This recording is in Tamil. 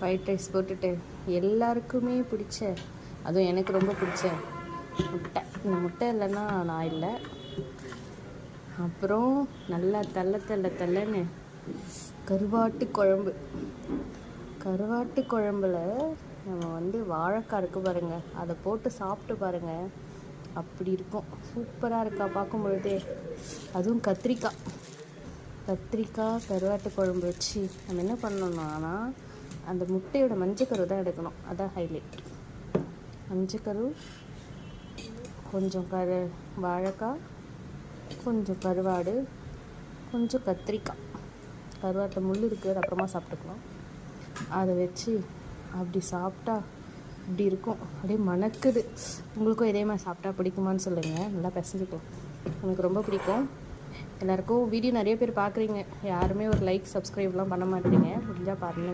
ஒயிட் ரைஸ் போட்டுட்டு எல்லாருக்குமே பிடிச்ச, அதுவும் எனக்கு ரொம்ப பிடிச்ச முட்டை. இந்த முட்டை இல்லைன்னா நான் இல்லை. அப்புறம் நல்லா தள்ளன்னு கருவாட்டு குழம்பு. கருவாட்டு குழம்புல நம்ம வாழைக்காய் இருக்குது பாருங்கள், அதை போட்டு சாப்பிட்டு பாருங்கள், அப்படி இருக்கும். சூப்பராக இருக்கா பார்க்கும் பொழுதே. அதுவும் கத்திரிக்காய் கருவாட்டு குழம்பு வச்சு நம்ம என்ன பண்ணணும்னா, அந்த முட்டையோட மஞ்சக்கரு தான் எடுக்கணும். அதான் ஹைலைட். மஞ்சக்கரு, கொஞ்சம் வாழைக்காய், கொஞ்சம் கருவாடு, கொஞ்சம் கத்திரிக்காய். கருவாட்டை முள் இருக்குது, அது அப்புறமா சாப்பிட்டுக்கலாம். அதை வச்சு அப்படி சாப்பிட்டா இப்படி இருக்கும், அப்படியே மணக்குது. உங்களுக்கும் இதே மாதிரி சாப்பிட்டா பிடிக்குமான்னு சொல்லுங்கள். நல்லா பிசைஞ்சிக்கலாம். எனக்கு ரொம்ப பிடிக்கும். எல்லாேருக்கும் வீடியோ நிறைய பேர் பார்க்குறீங்க, யாருமே ஒரு லைக் சப்ஸ்கிரைப்லாம் பண்ண மாட்டேறீங்க. முடிஞ்சால் பாருங்கள்.